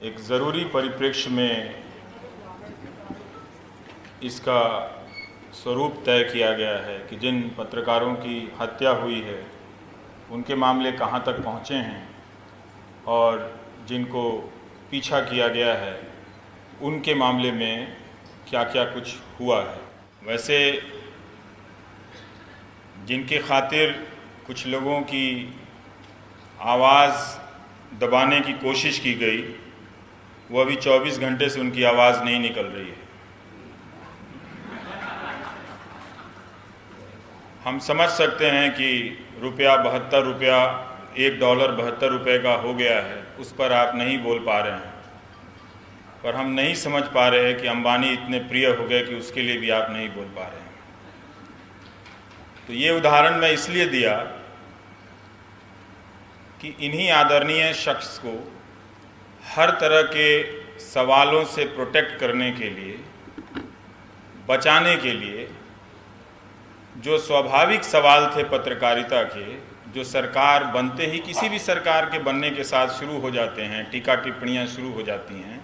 एक ज़रूरी परिप्रेक्ष्य में इसका स्वरूप तय किया गया है कि जिन पत्रकारों की हत्या हुई है उनके मामले कहाँ तक पहुँचे हैं और जिनको पीछा किया गया है उनके मामले में क्या क्या कुछ हुआ है। वैसे जिनके खातिर कुछ लोगों की आवाज़ दबाने की कोशिश की गई वो अभी 24 घंटे से उनकी आवाज़ नहीं निकल रही है। हम समझ सकते हैं कि रुपया 72 रुपया, $1 72 रुपये का हो गया है, उस पर आप नहीं बोल पा रहे हैं, पर हम नहीं समझ पा रहे हैं कि अंबानी इतने प्रिय हो गए कि उसके लिए भी आप नहीं बोल पा रहे हैं। तो ये उदाहरण मैं इसलिए दिया कि इन्हीं आदरणीय शख्स को हर तरह के सवालों से प्रोटेक्ट करने के लिए, बचाने के लिए, जो स्वाभाविक सवाल थे पत्रकारिता के, जो सरकार बनते ही किसी भी सरकार के बनने के साथ शुरू हो जाते हैं, टीका टिप्पणियां शुरू हो जाती हैं,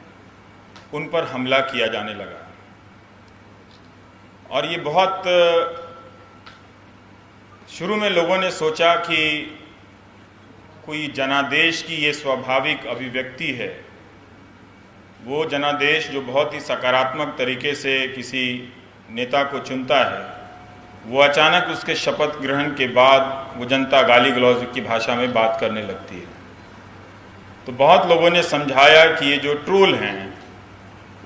उन पर हमला किया जाने लगा। और ये बहुत शुरू में लोगों ने सोचा कि कोई जनादेश की ये स्वाभाविक अभिव्यक्ति है, वो जनादेश जो बहुत ही सकारात्मक तरीके से किसी नेता को चुनता है, वो अचानक उसके शपथ ग्रहण के बाद वो जनता गाली गलौज की भाषा में बात करने लगती है। तो बहुत लोगों ने समझाया कि ये जो ट्रोल हैं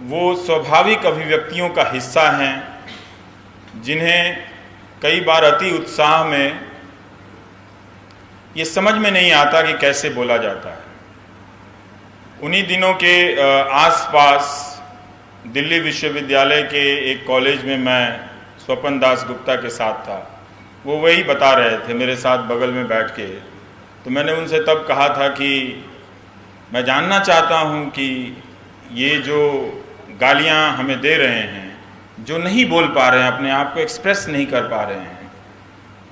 वो स्वाभाविक अभिव्यक्तियों का हिस्सा हैं, जिन्हें कई बार अति उत्साह में ये समझ में नहीं आता कि कैसे बोला जाता है। उन्हीं दिनों के आसपास दिल्ली विश्वविद्यालय के एक कॉलेज में मैं स्वपन दास गुप्ता के साथ था। वो वही बता रहे थे मेरे साथ बगल में बैठ के। तो मैंने उनसे तब कहा था कि मैं जानना चाहता हूँ कि ये जो गालियाँ हमें दे रहे हैं, जो नहीं बोल पा रहे हैं, अपने आप को एक्सप्रेस नहीं कर पा रहे हैं,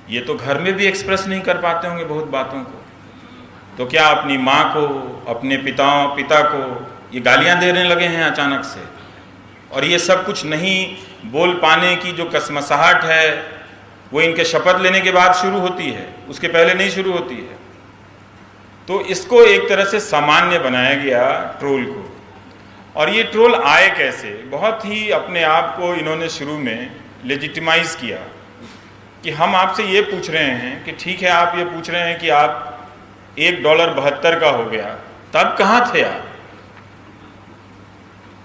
ये तो घर में भी एक्सप्रेस नहीं कर पाते होंगे बहुत बातों को, तो क्या अपनी माँ को, अपने पिता को ये गालियाँ देने लगे हैं अचानक से? और ये सब कुछ नहीं बोल पाने की जो कसमसाहट है वो इनके शपथ लेने के बाद शुरू होती है, उसके पहले नहीं शुरू होती है। तो इसको एक तरह से सामान्य बनाया गया ट्रोल को। और ये ट्रोल आए कैसे? बहुत ही अपने आप को इन्होंने शुरू में लेजिटिमाइज किया कि हम आपसे ये पूछ रहे हैं कि ठीक है, आप ये पूछ रहे हैं कि आप $1.72 का हो गया, तब कहाँ थे आप?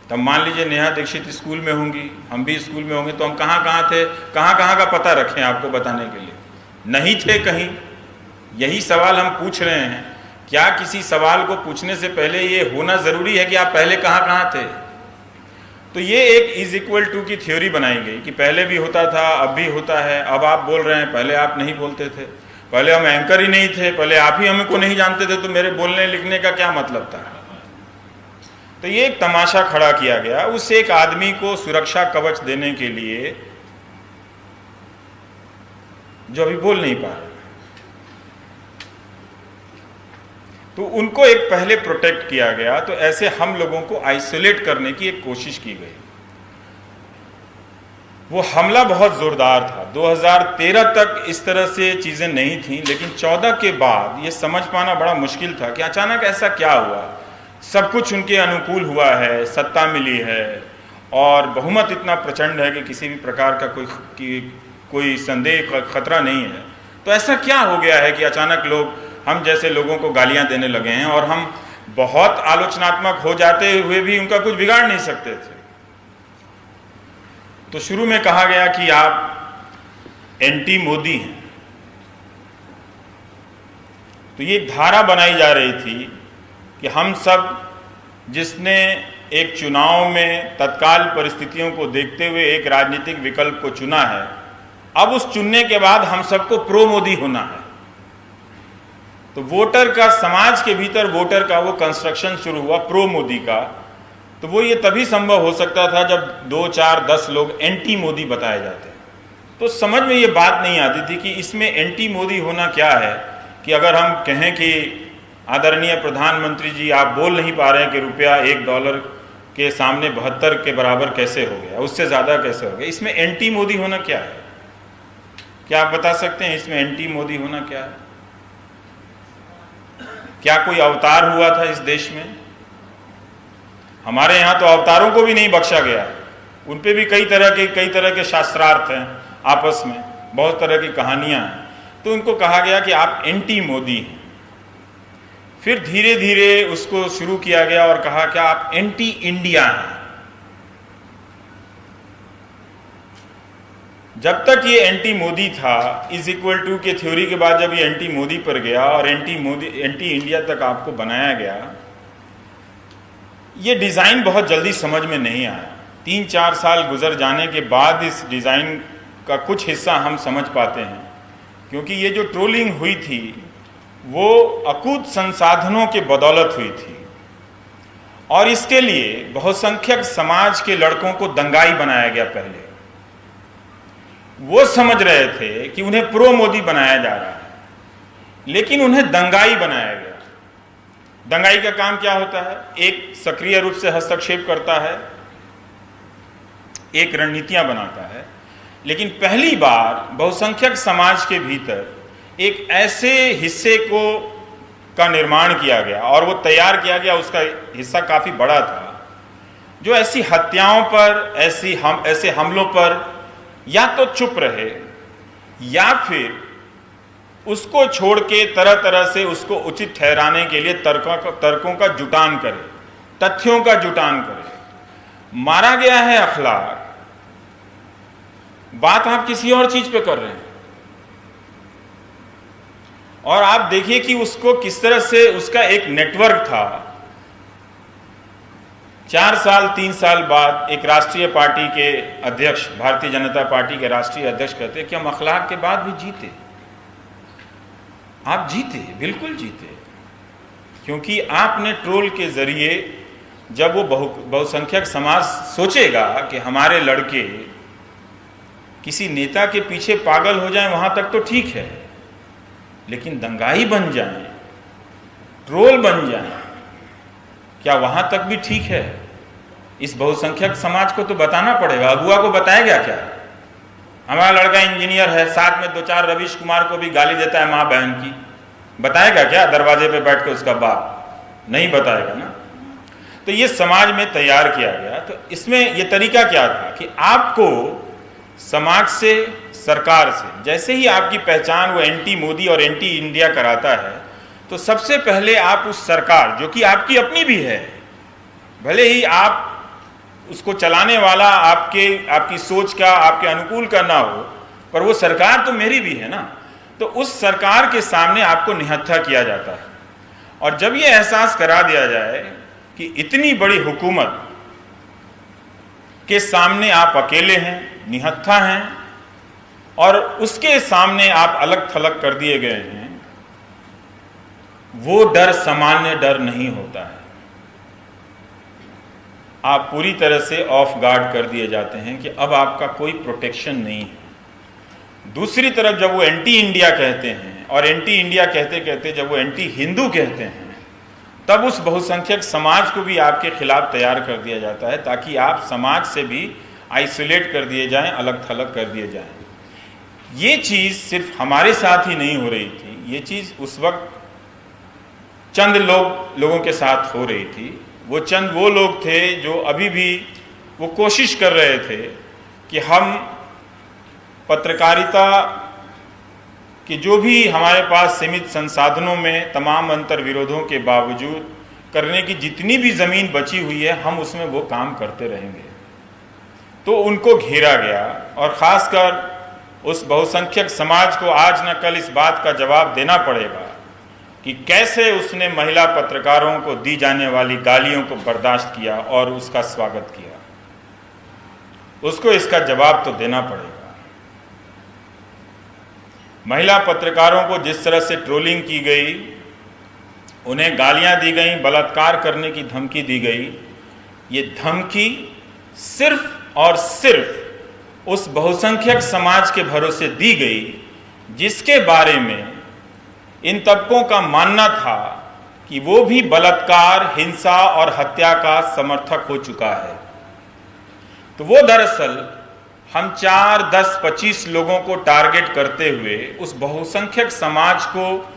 तब मान लीजिए नेहा दीक्षित स्कूल में होंगी, हम भी स्कूल में होंगे, तो हम कहाँ थे, कहाँ का पता रखें आपको बताने के लिए? नहीं थे कहीं। यही सवाल हम पूछ रहे हैं। क्या किसी सवाल को पूछने से पहले ये होना ज़रूरी है कि आप पहले कहाँ थे? तो ये एक इज इक्वल टू की थ्योरी बनाई गई कि पहले भी होता था, अब भी होता है, अब आप बोल रहे हैं, पहले आप नहीं बोलते थे, पहले हम एंकर ही नहीं थे, पहले आप ही हमको नहीं जानते थे, तो मेरे बोलने लिखने का क्या मतलब था? तो ये एक तमाशा खड़ा किया गया उस एक आदमी को सुरक्षा कवच देने के लिए जो अभी बोल नहीं पा रहा। तो उनको एक पहले प्रोटेक्ट किया गया। तो ऐसे हम लोगों को आइसोलेट करने की एक कोशिश की गई। वो हमला बहुत जोरदार था। 2013 तक इस तरह से चीजें नहीं थी, लेकिन 14 के बाद ये समझ पाना बड़ा मुश्किल था कि अचानक ऐसा क्या हुआ। सब कुछ उनके अनुकूल हुआ है, सत्ता मिली है और बहुमत इतना प्रचंड है कि किसी भी प्रकार का कोई संदेह, खतरा नहीं है। तो ऐसा क्या हो गया है कि अचानक लोग हम जैसे लोगों को गालियां देने लगे हैं और हम बहुत आलोचनात्मक हो जाते हुए भी उनका कुछ बिगाड़ नहीं सकते थे। तो शुरू में कहा गया कि आप एंटी मोदी हैं। तो ये धारा बनाई जा रही थी कि हम सब जिसने एक चुनाव में तत्काल परिस्थितियों को देखते हुए एक राजनीतिक विकल्प को चुना है, अब उस चुनने के बाद हम सबको प्रो मोदी होना है। तो वोटर का, समाज के भीतर वोटर का वो कंस्ट्रक्शन शुरू हुआ प्रो मोदी का। तो वो ये तभी संभव हो सकता था जब 2, 4, 10 लोग एंटी मोदी बताए जाते। तो समझ में ये बात नहीं आती थी कि इसमें एंटी मोदी होना क्या है, कि अगर हम कहें कि आदरणीय प्रधानमंत्री जी, आप बोल नहीं पा रहे हैं कि रुपया $1 के सामने 72 के बराबर कैसे हो गया, उससे ज़्यादा कैसे हो गया। इसमें एंटी मोदी होना क्या है? क्या आप बता सकते हैं इसमें एंटी मोदी होना क्या है? क्या कोई अवतार हुआ था इस देश में? हमारे यहाँ तो अवतारों को भी नहीं बख्शा गया, उन पे भी कई तरह के शास्त्रार्थ हैं, आपस में बहुत तरह की कहानियां हैं। तो उनको कहा गया कि आप एंटी मोदी हैं। फिर धीरे धीरे उसको शुरू किया गया और कहा कि आप एंटी इंडिया हैं। जब तक ये एंटी मोदी था, इज इक्वल टू के थ्योरी के बाद जब ये एंटी मोदी पर गया और एंटी इंडिया तक आपको बनाया गया, ये डिज़ाइन बहुत जल्दी समझ में नहीं आया। 3-4 साल गुजर जाने के बाद इस डिज़ाइन का कुछ हिस्सा हम समझ पाते हैं, क्योंकि ये जो ट्रोलिंग हुई थी वो अकूत संसाधनों के बदौलत हुई थी, और इसके लिए बहुसंख्यक समाज के लड़कों को दंगाई बनाया गया। पहले वो समझ रहे थे कि उन्हें प्रो मोदी बनाया जा रहा है, लेकिन उन्हें दंगाई बनाया गया। दंगाई का काम क्या होता है? एक सक्रिय रूप से हस्तक्षेप करता है, एक रणनीतियां बनाता है, लेकिन पहली बार बहुसंख्यक समाज के भीतर एक ऐसे हिस्से का निर्माण किया गया और वो तैयार किया गया, उसका हिस्सा काफ़ी बड़ा था, जो ऐसी हत्याओं पर, ऐसे हमलों पर या तो चुप रहे या फिर उसको छोड़ के तरह तरह से उसको उचित ठहराने के लिए तर्कों का जुटान करे, तथ्यों का जुटान करे। मारा गया है अखलाक, बात आप किसी और चीज पे कर रहे हैं, और आप देखिए कि उसको किस तरह से उसका एक नेटवर्क था। 4 साल 3 साल बाद एक राष्ट्रीय पार्टी के अध्यक्ष, भारतीय जनता पार्टी के राष्ट्रीय अध्यक्ष कहते हैं कि हम अखलाक के बाद भी जीते। आप जीते, बिल्कुल जीते, क्योंकि आपने ट्रोल के जरिए, जब वो बहुसंख्यक समाज सोचेगा कि हमारे लड़के किसी नेता के पीछे पागल हो जाएं, वहां तक तो ठीक है, लेकिन दंगाई बन जाएं, ट्रोल बन जाएं, क्या वहां तक भी ठीक है? इस बहुसंख्यक समाज को तो बताना पड़ेगा। अगुआ को बताएगा क्या? हमारा लड़का इंजीनियर है, साथ में 2-4 रवीश कुमार को भी गाली देता है माँ बहन की, बताएगा क्या दरवाजे पे बैठ के उसका बाप? नहीं बताएगा ना। तो ये समाज में तैयार किया गया। तो इसमें ये तरीका क्या था कि आपको समाज से, सरकार से, जैसे ही आपकी पहचान वो एंटी मोदी और एंटी इंडिया कराता है, तो सबसे पहले आप उस सरकार, जो कि आपकी अपनी भी है, भले ही आप उसको चलाने वाला आपकी सोच का, आपके अनुकूल का ना हो, पर वो सरकार तो मेरी भी है ना। तो उस सरकार के सामने आपको निहत्था किया जाता है। और जब ये एहसास करा दिया जाए कि इतनी बड़ी हुकूमत के सामने आप अकेले हैं, निहत्था हैं, और उसके सामने आप अलग थलग कर दिए गए हैं, वो डर सामान्य डर नहीं होता है। आप पूरी तरह से ऑफ गार्ड कर दिए जाते हैं कि अब आपका कोई प्रोटेक्शन नहीं है। दूसरी तरफ जब वो एंटी इंडिया कहते हैं, और एंटी इंडिया कहते कहते जब वो एंटी हिंदू कहते हैं, तब उस बहुसंख्यक समाज को भी आपके खिलाफ तैयार कर दिया जाता है, ताकि आप समाज से भी आइसोलेट कर दिए जाएं, अलग थलग कर दिए जाएं। ये चीज़ सिर्फ हमारे साथ ही नहीं हो रही थी, ये चीज़ उस वक्त चंद लोगों के साथ हो रही थी। वो लोग थे जो अभी भी वो कोशिश कर रहे थे कि हम पत्रकारिता कि जो भी हमारे पास सीमित संसाधनों में तमाम अंतर विरोधों के बावजूद करने की जितनी भी ज़मीन बची हुई है, हम उसमें वो काम करते रहेंगे। तो उनको घेरा गया, और ख़ासकर उस बहुसंख्यक समाज को आज न कल इस बात का जवाब देना पड़ेगा कि कैसे उसने महिला पत्रकारों को दी जाने वाली गालियों को बर्दाश्त किया और उसका स्वागत किया। उसको इसका जवाब तो देना पड़ेगा। महिला पत्रकारों को जिस तरह से ट्रोलिंग की गई, उन्हें गालियां दी गई, बलात्कार करने की धमकी दी गई, ये धमकी सिर्फ और सिर्फ उस बहुसंख्यक समाज के भरोसे दी गई, जिसके बारे में इन तबकों का मानना था कि वो भी बलात्कार, हिंसा और हत्या का समर्थक हो चुका है। तो वो दरअसल हम 4, 10, 25 लोगों को टारगेट करते हुए उस बहुसंख्यक समाज को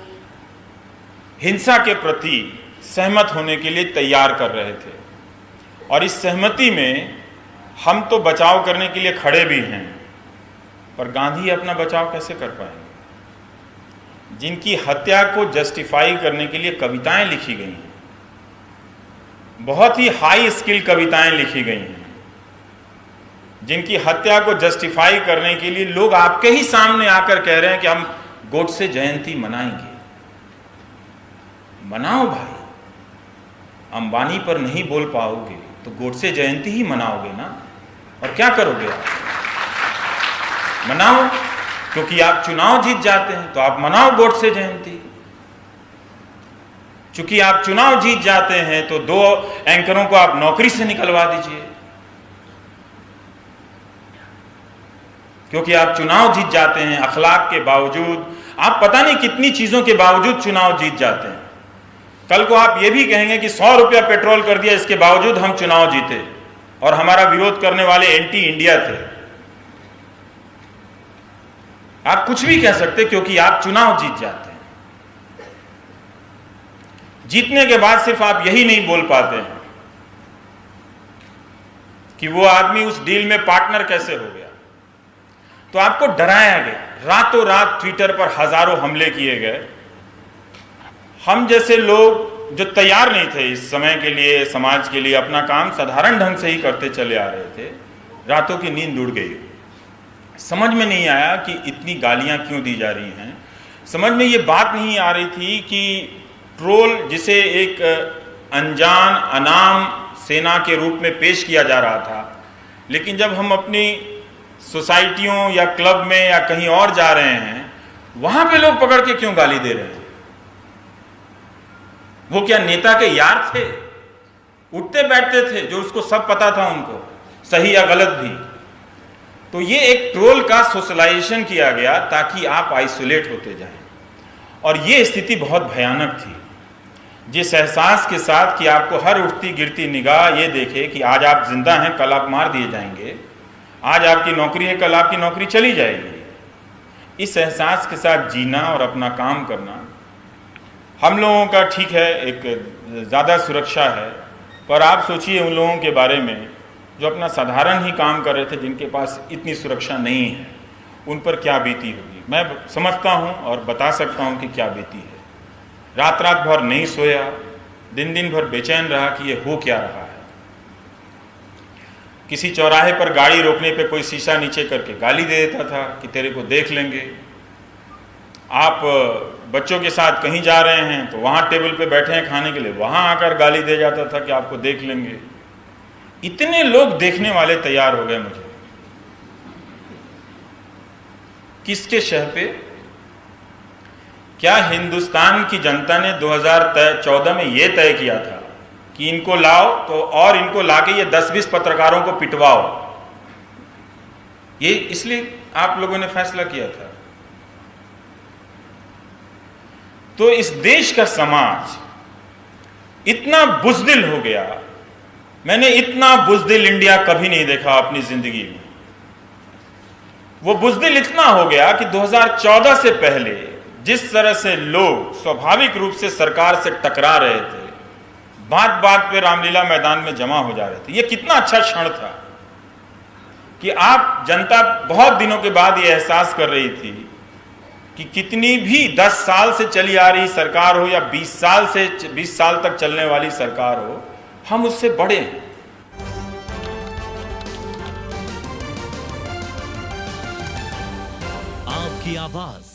हिंसा के प्रति सहमत होने के लिए तैयार कर रहे थे। और इस सहमति में हम तो बचाव करने के लिए खड़े भी हैं, पर गांधी अपना बचाव कैसे कर पाएंगे? जिनकी हत्या को जस्टिफाई करने के लिए कविताएं लिखी गई हैं, बहुत ही हाई स्किल कविताएं लिखी गई हैं, जिनकी हत्या को जस्टिफाई करने के लिए लोग आपके ही सामने आकर कह रहे हैं कि हम गोडसे जयंती मनाएंगे। मनाओ भाई, अंबानी पर नहीं बोल पाओगे तो गोडसे जयंती ही मनाओगे ना। और क्या करोगे आप? मनाओ, क्योंकि आप चुनाव जीत जाते हैं तो आप मनाओ गोडसे जयंती। चूंकि आप चुनाव जीत जाते हैं तो 2 एंकरों को आप नौकरी से निकलवा दीजिए। क्योंकि आप चुनाव जीत जाते हैं, अखलाक के बावजूद, आप पता नहीं कितनी चीजों के बावजूद चुनाव जीत जाते हैं। कल को आप ये भी कहेंगे कि 100 रुपया पेट्रोल कर दिया, इसके बावजूद हम चुनाव जीते और हमारा विरोध करने वाले एंटी इंडिया थे। आप कुछ भी कह सकते क्योंकि आप चुनाव जीत जाते हैं। जीतने के बाद सिर्फ आप यही नहीं बोल पाते हैं कि वो आदमी उस डील में पार्टनर कैसे हो गया, तो आपको डराया गया। रातों रात ट्विटर पर हजारों हमले किए गए। हम जैसे लोग जो तैयार नहीं थे इस समय के लिए, समाज के लिए, अपना काम साधारण ढंग से ही करते चले आ रहे थे, रातों की नींद उड़ गई। समझ में नहीं आया कि इतनी गालियां क्यों दी जा रही हैं। समझ में ये बात नहीं आ रही थी कि ट्रोल, जिसे एक अनजान अनाम सेना के रूप में पेश किया जा रहा था, लेकिन जब हम अपनी सोसाइटियों या क्लब में या कहीं और जा रहे हैं, वहां पे लोग पकड़ के क्यों गाली दे रहे हैं? वो क्या नेता के यार थे? उठते बैठते थे, जो उसको सब पता था उनको, सही या गलत भी। तो ये एक ट्रोल का सोशलाइजेशन किया गया ताकि आप आइसोलेट होते जाएं। और ये स्थिति बहुत भयानक थी, जिस एहसास के साथ कि आपको हर उठती गिरती निगाह ये देखे कि आज आप जिंदा हैं, कल आप मार दिए जाएंगे, आज आपकी नौकरी है, कल आपकी नौकरी चली जाएगी। इस एहसास के साथ जीना और अपना काम करना हम लोगों का ठीक है, एक ज़्यादा सुरक्षा है, पर आप सोचिए उन लोगों के बारे में जो अपना साधारण ही काम कर रहे थे, जिनके पास इतनी सुरक्षा नहीं है, उन पर क्या बीती होगी। मैं समझता हूँ और बता सकता हूँ कि क्या बीती है। रात रात भर नहीं सोया, दिन दिन भर बेचैन रहा कि ये हो क्या रहा है। किसी चौराहे पर गाड़ी रोकने पे कोई शीशा नीचे करके गाली दे देता था कि तेरे को देख लेंगे। आप बच्चों के साथ कहीं जा रहे हैं तो वहाँ टेबल पे बैठे हैं खाने के लिए, वहाँ आकर गाली दे जाता था कि आपको देख लेंगे। इतने लोग देखने वाले तैयार हो गए मुझे। किसके शह पे? क्या हिंदुस्तान की जनता ने 2014 में यह तय किया था कि इनको लाओ तो, और इनको लाके ये 10-20 पत्रकारों को पिटवाओ? ये इसलिए आप लोगों ने फैसला किया था। तो इस देश का समाज इतना बुज़दिल हो गया, मैंने इतना बुज़दिल इंडिया कभी नहीं देखा अपनी जिंदगी में। वो बुज़दिल इतना हो गया कि 2014 से पहले जिस तरह से लोग स्वाभाविक रूप से सरकार से टकरा रहे थे, बात बात पे रामलीला मैदान में जमा हो जा रहे थे, ये कितना अच्छा क्षण था कि आप जनता बहुत दिनों के बाद ये एहसास कर रही थी कि कितनी भी 10 साल से चली आ रही सरकार हो या 20 साल तक चलने वाली सरकार हो, हम उससे बड़े हैं। आपकी आवाज